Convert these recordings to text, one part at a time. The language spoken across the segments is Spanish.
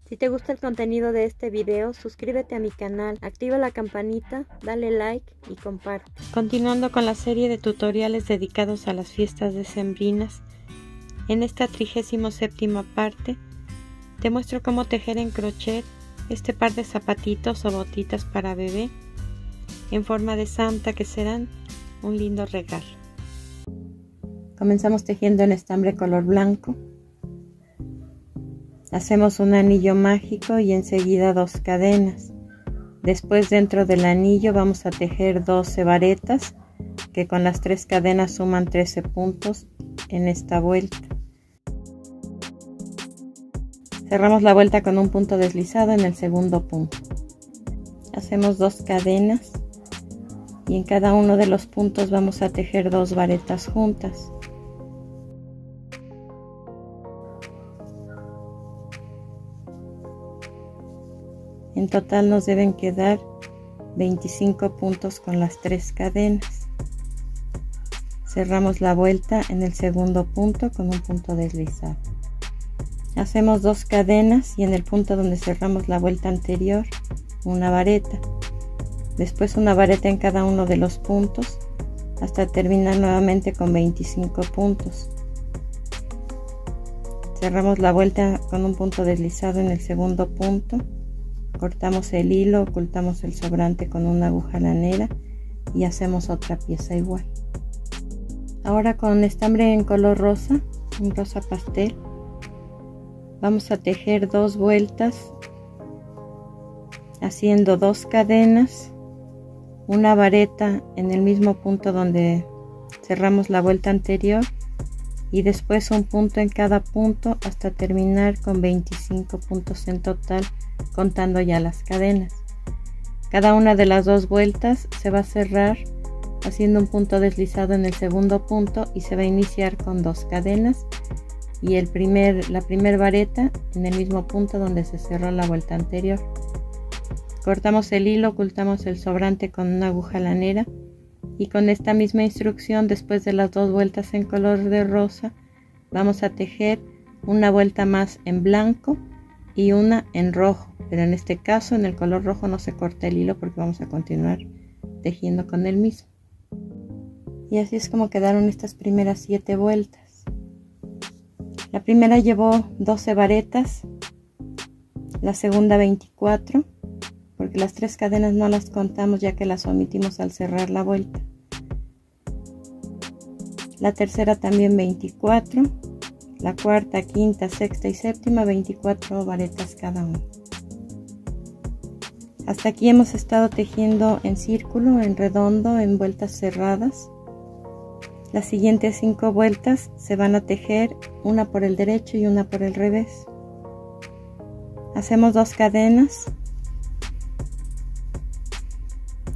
Si te gusta el contenido de este video, suscríbete a mi canal, activa la campanita, dale like y comparte. Continuando con la serie de tutoriales dedicados a las fiestas decembrinas, en esta 37ª parte te muestro cómo tejer en crochet este par de zapatitos o botitas para bebé en forma de santa que serán un lindo regalo. Comenzamos tejiendo en estambre color blanco. Hacemos un anillo mágico y enseguida 2 cadenas. Después dentro del anillo vamos a tejer 12 varetas que con las 3 cadenas suman 13 puntos en esta vuelta. Cerramos la vuelta con un punto deslizado en el segundo punto. Hacemos 2 cadenas y en cada uno de los puntos vamos a tejer 2 varetas juntas. En total nos deben quedar 25 puntos con las 3 cadenas. Cerramos la vuelta en el segundo punto con un punto deslizado. Hacemos 2 cadenas y en el punto donde cerramos la vuelta anterior, una vareta. Después una vareta en cada uno de los puntos hasta terminar nuevamente con 25 puntos. Cerramos la vuelta con un punto deslizado en el segundo punto. Cortamos el hilo, ocultamos el sobrante con una aguja lanera y hacemos otra pieza igual. Ahora con estambre en color rosa, un rosa pastel, vamos a tejer 2 vueltas haciendo 2 cadenas, una vareta en el mismo punto donde cerramos la vuelta anterior y después un punto en cada punto hasta terminar con 25 puntos en total, contando ya las cadenas. Cada una de las 2 vueltas se va a cerrar haciendo un punto deslizado en el segundo punto y se va a iniciar con 2 cadenas y la primer vareta en el mismo punto donde se cerró la vuelta anterior. Cortamos el hilo, ocultamos el sobrante con una aguja lanera y con esta misma instrucción, después de las 2 vueltas en color de rosa, vamos a tejer una vuelta más en blanco y una en rojo, pero en este caso en el color rojo no se corta el hilo porque vamos a continuar tejiendo con el mismo. Y así es como quedaron estas primeras 7 vueltas. La primera llevó 12 varetas, la segunda 24, porque las 3 cadenas no las contamos ya que las omitimos al cerrar la vuelta. La tercera también 24, la cuarta, quinta, sexta y séptima 24 varetas cada una. Hasta aquí hemos estado tejiendo en círculo, en redondo, en vueltas cerradas. Las siguientes 5 vueltas se van a tejer una por el derecho y una por el revés. Hacemos 2 cadenas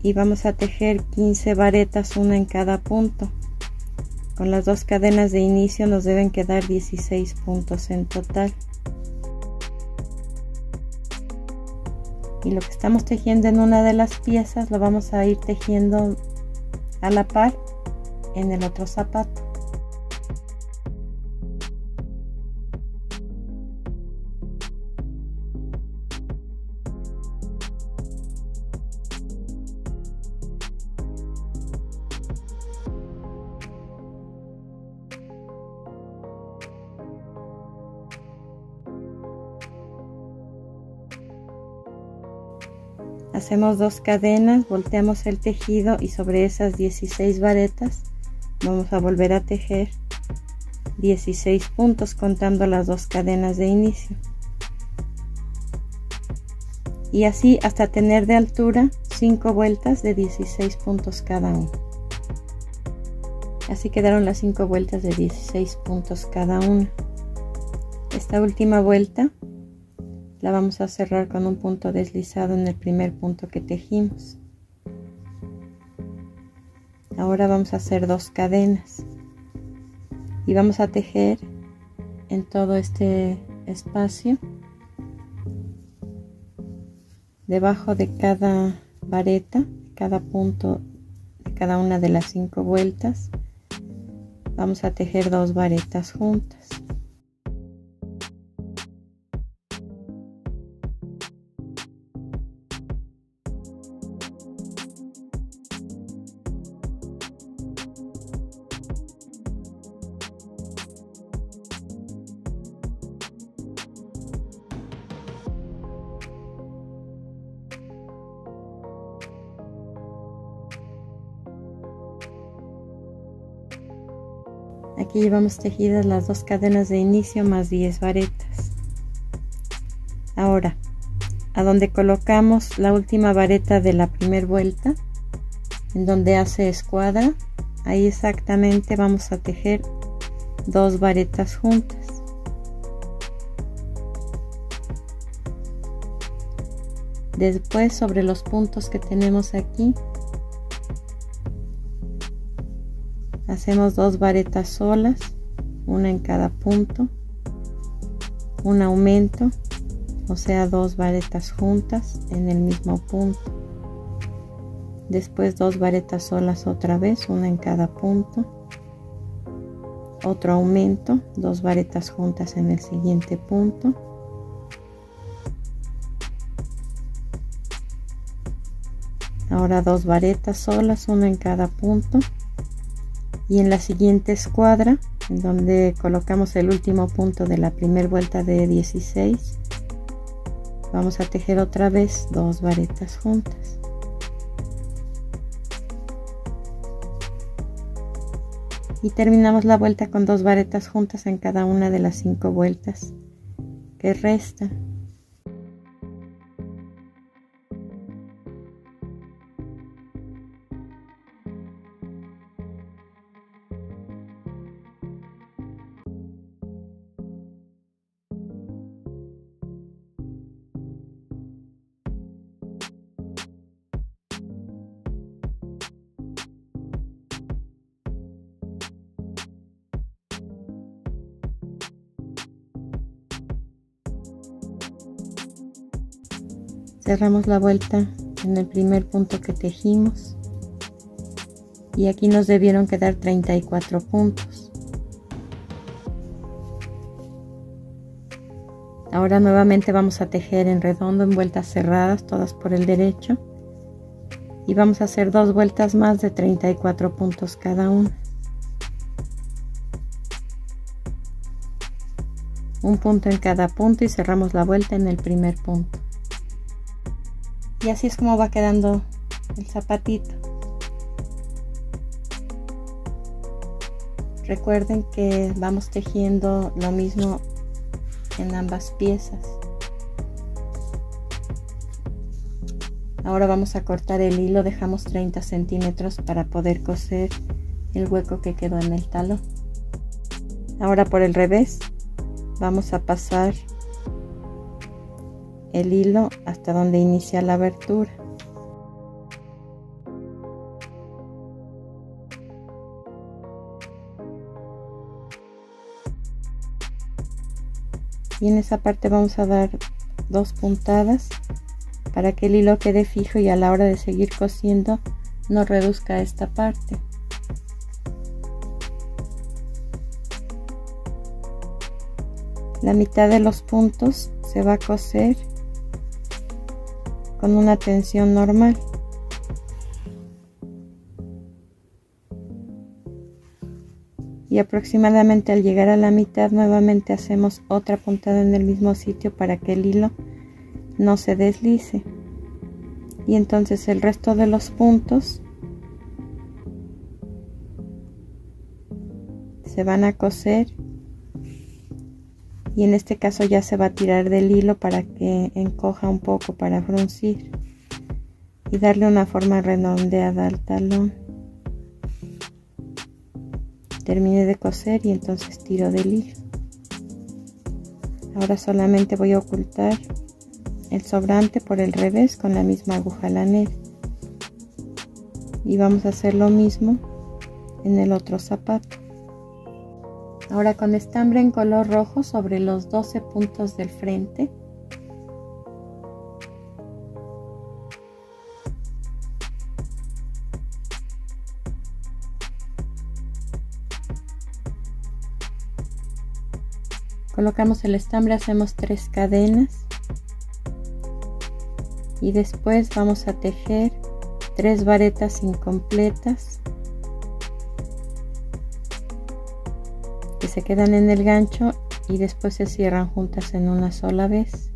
y vamos a tejer 15 varetas, una en cada punto. Con las 2 cadenas de inicio nos deben quedar 16 puntos en total. Y lo que estamos tejiendo en una de las piezas lo vamos a ir tejiendo a la par en el otro zapato. Hacemos 2 cadenas, volteamos el tejido y sobre esas 16 varetas vamos a volver a tejer 16 puntos contando las 2 cadenas de inicio. Y así hasta tener de altura 5 vueltas de 16 puntos cada una. Así quedaron las 5 vueltas de 16 puntos cada una. Esta última vuelta la vamos a cerrar con un punto deslizado en el primer punto que tejimos. Ahora vamos a hacer 2 cadenas y vamos a tejer en todo este espacio debajo de cada vareta, cada punto de cada una de las 5 vueltas. Vamos a tejer 2 varetas juntas. Aquí llevamos tejidas las 2 cadenas de inicio más 10 varetas. Ahora, a donde colocamos la última vareta de la primera vuelta, en donde hace escuadra, ahí exactamente vamos a tejer 2 varetas juntas. Después, sobre los puntos que tenemos aquí, hacemos 2 varetas solas, una en cada punto, un aumento, o sea 2 varetas juntas en el mismo punto. Después 2 varetas solas otra vez, una en cada punto, otro aumento, 2 varetas juntas en el siguiente punto, ahora 2 varetas solas, una en cada punto, y en la siguiente escuadra, en donde colocamos el último punto de la primera vuelta de 16, vamos a tejer otra vez 2 varetas juntas. Y terminamos la vuelta con 2 varetas juntas en cada una de las 5 vueltas que restan. Cerramos la vuelta en el primer punto que tejimos y aquí nos debieron quedar 34 puntos. Ahora nuevamente vamos a tejer en redondo en vueltas cerradas, todas por el derecho, y vamos a hacer 2 vueltas más de 34 puntos cada una. Un punto en cada punto y cerramos la vuelta en el primer punto. Y así es como va quedando el zapatito. Recuerden que vamos tejiendo lo mismo en ambas piezas. Ahora vamos a cortar el hilo, dejamos 30 centímetros para poder coser el hueco que quedó en el talón. Ahora por el revés vamos a pasar el hilo hasta donde inicia la abertura. Y en esa parte vamos a dar 2 puntadas para que el hilo quede fijo y a la hora de seguir cosiendo no reduzca esta parte. La mitad de los puntos se va a coser con una tensión normal. Y aproximadamente al llegar a la mitad nuevamente hacemos otra puntada en el mismo sitio para que el hilo no se deslice. Y entonces el resto de los puntos se van a coser y en este caso ya se va a tirar del hilo para que encoja un poco, para fruncir y darle una forma redondeada al talón. Terminé de coser y entonces tiro del hilo. Ahora solamente voy a ocultar el sobrante por el revés con la misma aguja lanera y vamos a hacer lo mismo en el otro zapato. Ahora con estambre en color rojo sobre los 12 puntos del frente colocamos el estambre, hacemos 3 cadenas y después vamos a tejer 3 varetas incompletas que se quedan en el gancho y después se cierran juntas en una sola vez.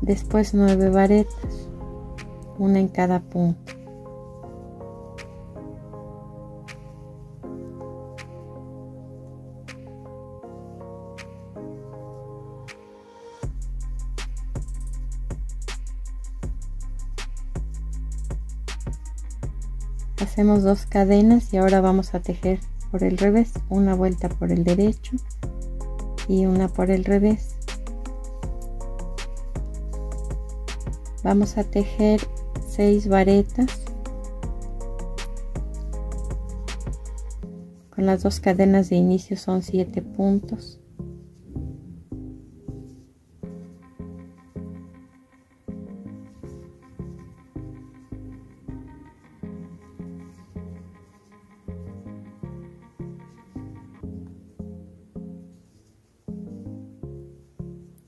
Después 9 varetas. una en cada punto. Hacemos 2 cadenas y ahora vamos a tejer por el revés, una vuelta por el derecho y una por el revés. Vamos a tejer 6 varetas con las 2 cadenas de inicio, son 7 puntos.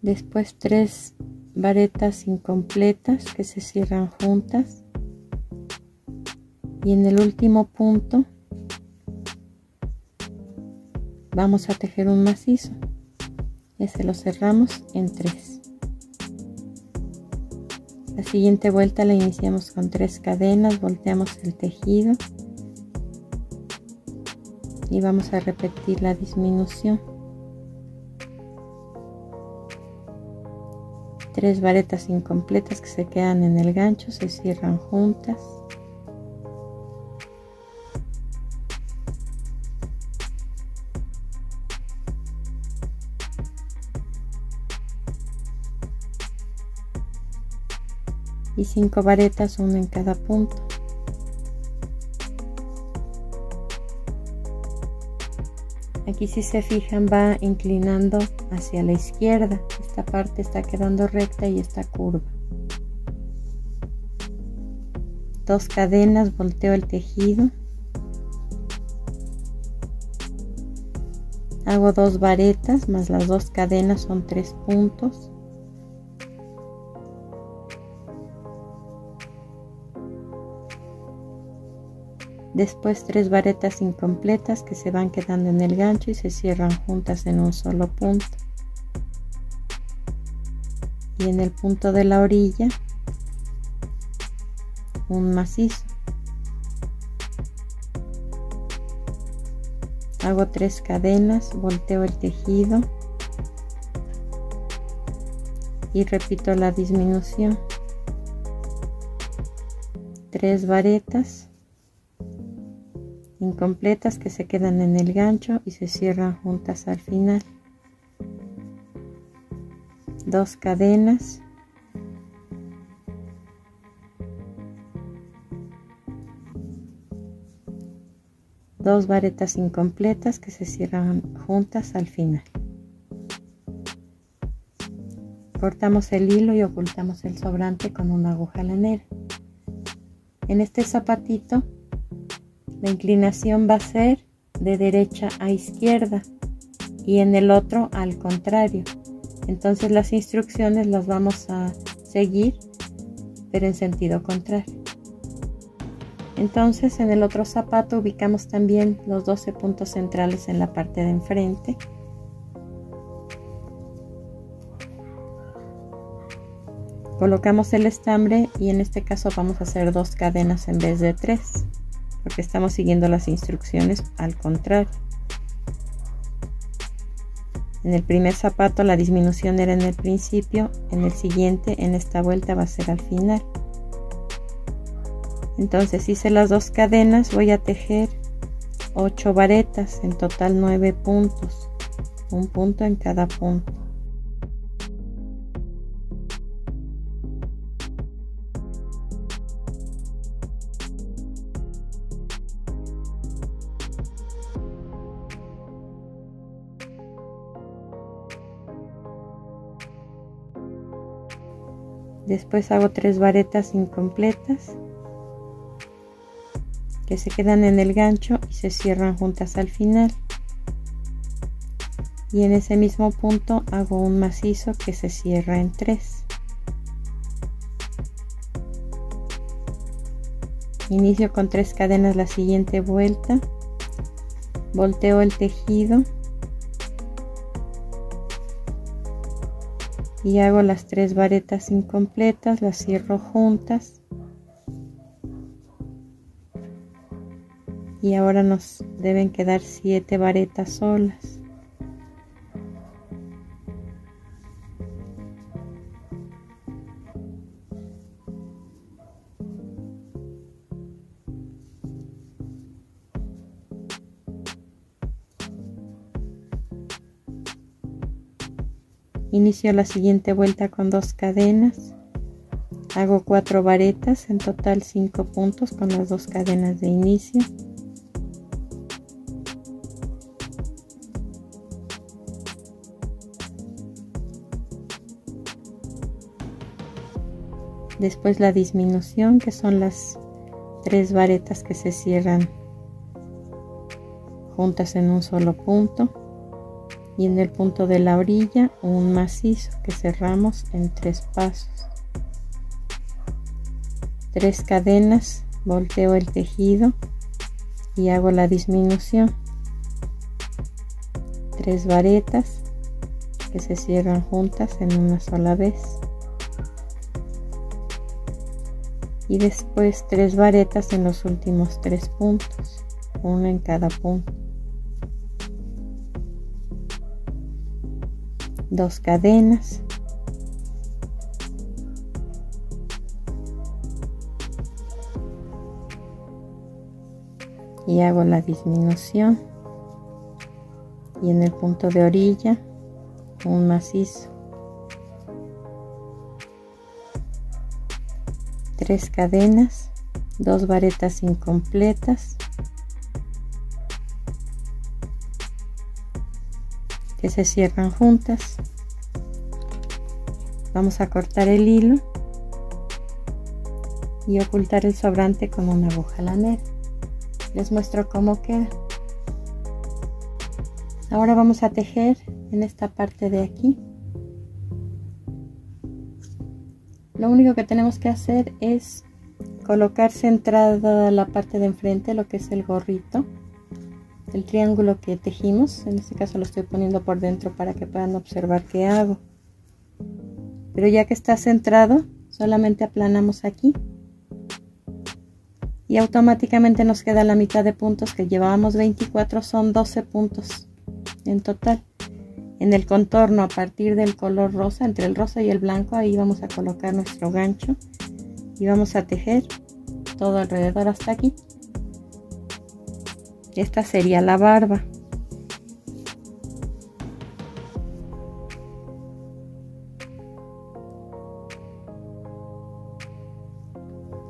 Después 3 varetas incompletas que se cierran juntas, y en el último punto vamos a tejer un macizo. Ese lo cerramos en 3. La siguiente vuelta la iniciamos con 3 cadenas, volteamos el tejido y vamos a repetir la disminución. 3 varetas incompletas que se quedan en el gancho, se cierran juntas. Y 5 varetas, una en cada punto. Aquí, si se fijan, va inclinando hacia la izquierda. Esta parte está quedando recta y está curva. 2 cadenas, volteo el tejido, hago 2 varetas más las 2 cadenas, son 3 puntos. Después 3 varetas incompletas que se van quedando en el gancho y se cierran juntas en un solo punto. Y en el punto de la orilla un macizo. Hago 3 cadenas, volteo el tejido y repito la disminución. 3 varetas incompletas que se quedan en el gancho y se cierran juntas al final. 2 cadenas, dos varetas incompletas que se cierran juntas al final. Cortamos el hilo y ocultamos el sobrante con una aguja lanera. En este zapatito la inclinación va a ser de derecha a izquierda y en el otro al contrario. Entonces las instrucciones las vamos a seguir, pero en sentido contrario. Entonces en el otro zapato ubicamos también los 12 puntos centrales en la parte de enfrente. Colocamos el estambre y en este caso vamos a hacer 2 cadenas en vez de 3. Porque estamos siguiendo las instrucciones al contrario. En el primer zapato la disminución era en el principio, en el siguiente, en esta vuelta, va a ser al final. Entonces hice las 2 cadenas, voy a tejer 8 varetas, en total 9 puntos, un punto en cada punto. Después hago 3 varetas incompletas que se quedan en el gancho y se cierran juntas al final. Y en ese mismo punto hago un macizo que se cierra en 3. Inicio con 3 cadenas la siguiente vuelta, volteo el tejido y hago las 3 varetas incompletas, las cierro juntas y ahora nos deben quedar 7 varetas solas. Inicio la siguiente vuelta con 2 cadenas, hago 4 varetas, en total 5 puntos con las 2 cadenas de inicio. Después la disminución, que son las 3 varetas que se cierran juntas en un solo punto. Y en el punto de la orilla un macizo que cerramos en 3 pasos. 3 cadenas, volteo el tejido y hago la disminución. 3 varetas que se cierran juntas en una sola vez. Y después 3 varetas en los últimos 3 puntos, una en cada punto. 2 cadenas, y hago la disminución, y en el punto de orilla un macizo. 3 cadenas, 2 varetas incompletas que se cierran juntas. Vamos a cortar el hilo y ocultar el sobrante con una aguja lanera. Les muestro cómo queda. Ahora vamos a tejer en esta parte de aquí. Lo único que tenemos que hacer es colocar centrada la parte de enfrente, lo que es el gorrito, el triángulo que tejimos. En este caso lo estoy poniendo por dentro para que puedan observar qué hago. Pero ya que está centrado, solamente aplanamos aquí y automáticamente nos queda la mitad de puntos que llevábamos 24, son 12 puntos en total. En el contorno, a partir del color rosa, entre el rosa y el blanco, ahí vamos a colocar nuestro gancho y vamos a tejer todo alrededor hasta aquí. Esta sería la barba.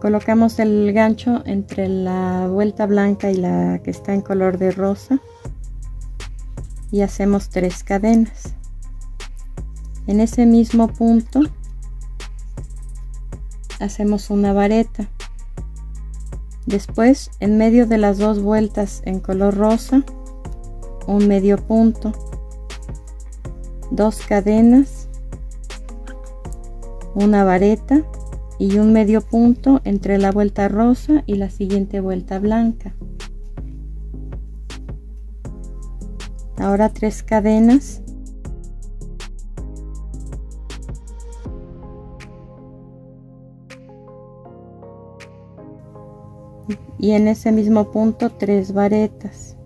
Colocamos el gancho entre la vuelta blanca y la que está en color de rosa y hacemos 3 cadenas. En ese mismo punto hacemos una vareta. Después, en medio de las 2 vueltas en color rosa, un medio punto, 2 cadenas, una vareta y un medio punto entre la vuelta rosa y la siguiente vuelta blanca. Ahora 3 cadenas, y en ese mismo punto 3 varetas.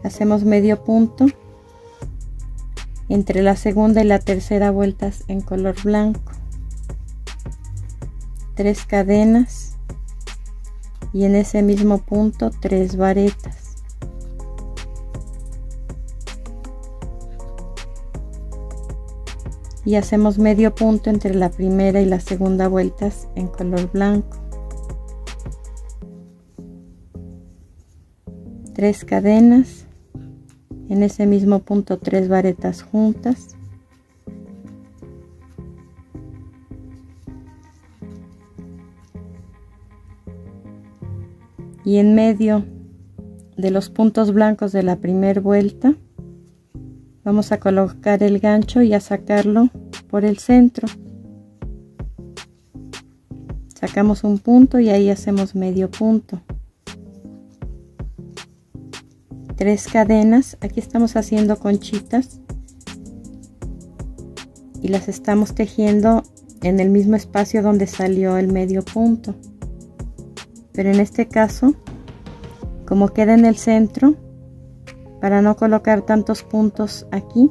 Hacemos medio punto entre la segunda y la tercera vueltas en color blanco, 3 cadenas y en ese mismo punto 3 varetas. Y hacemos medio punto entre la primera y la segunda vueltas en color blanco, 3 cadenas, en ese mismo punto 3 varetas juntas, y en medio de los puntos blancos de la primera vuelta vamos a colocar el gancho y a sacarlo por el centro. Sacamos un punto y ahí hacemos medio punto. 3 cadenas, aquí estamos haciendo conchitas y las estamos tejiendo en el mismo espacio donde salió el medio punto, pero en este caso como queda en el centro, para no colocar tantos puntos aquí,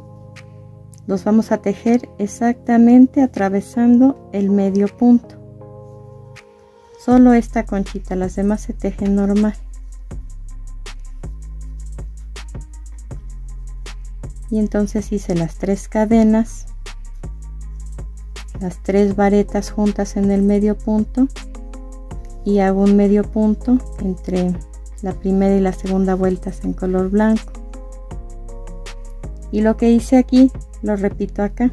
los vamos a tejer exactamente atravesando el medio punto. Solo esta conchita, las demás se tejen normal. Y entonces hice las 3 cadenas, las 3 varetas juntas en el medio punto y hago un medio punto entre la primera y la segunda vueltas en color blanco. Y lo que hice aquí lo repito acá.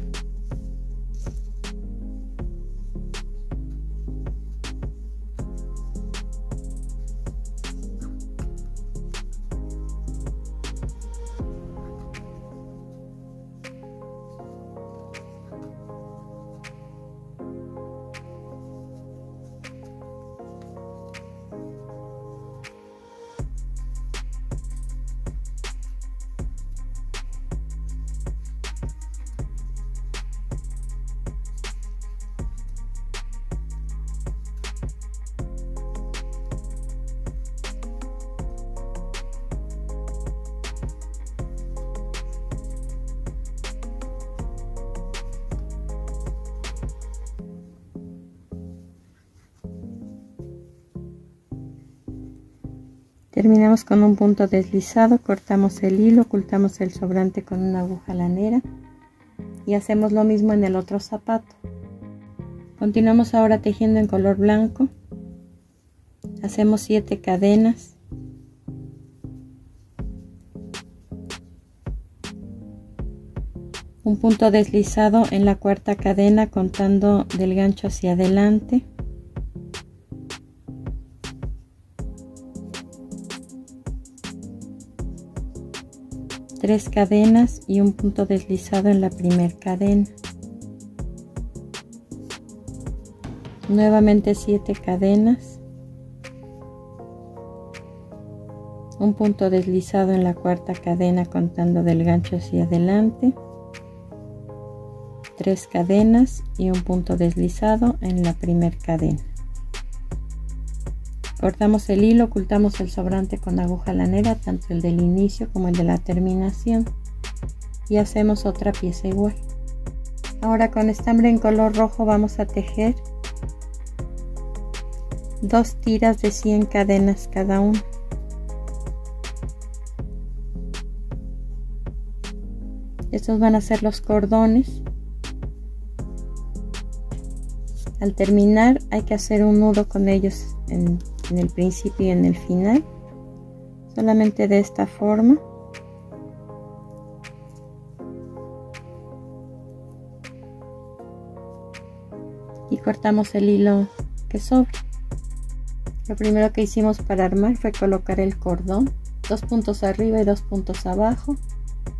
Terminamos con un punto deslizado, cortamos el hilo, ocultamos el sobrante con una aguja lanera y hacemos lo mismo en el otro zapato. Continuamos ahora tejiendo en color blanco. Hacemos 7 cadenas. Un punto deslizado en la cuarta cadena contando del gancho hacia adelante. Tres cadenas y un punto deslizado en la primera cadena. Nuevamente 7 cadenas. Un punto deslizado en la cuarta cadena contando del gancho hacia adelante. 3 cadenas y un punto deslizado en la primera cadena. Cortamos el hilo, ocultamos el sobrante con aguja lanera, tanto el del inicio como el de la terminación, y hacemos otra pieza igual. Ahora con estambre en color rojo vamos a tejer 2 tiras de 100 cadenas cada una. Estos van a ser los cordones. Al terminar hay que hacer un nudo con ellos en el principio y en el final, solamente de esta forma. Y cortamos el hilo que sobra. Lo primero que hicimos para armar fue colocar el cordón, 2 puntos arriba y 2 puntos abajo,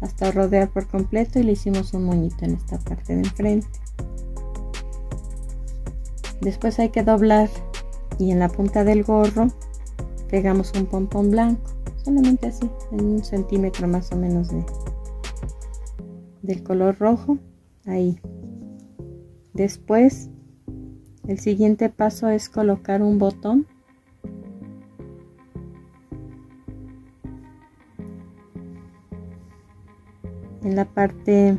hasta rodear por completo, y le hicimos un moñito en esta parte de enfrente. Después hay que doblar y en la punta del gorro pegamos un pompón blanco, solamente así, en 1 centímetro más o menos del color rojo, ahí. Después el siguiente paso es colocar un botón en la parte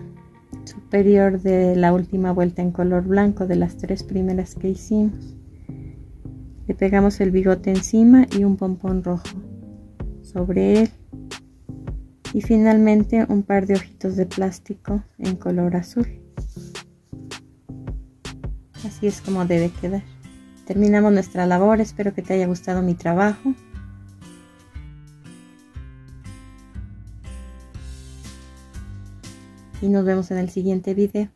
superior de la última vuelta en color blanco de las 3 primeras que hicimos. Le pegamos el bigote encima y un pompón rojo sobre él, y finalmente un par de ojitos de plástico en color azul. Así es como debe quedar. Terminamos nuestra labor. Espero que te haya gustado mi trabajo. Y nos vemos en el siguiente video.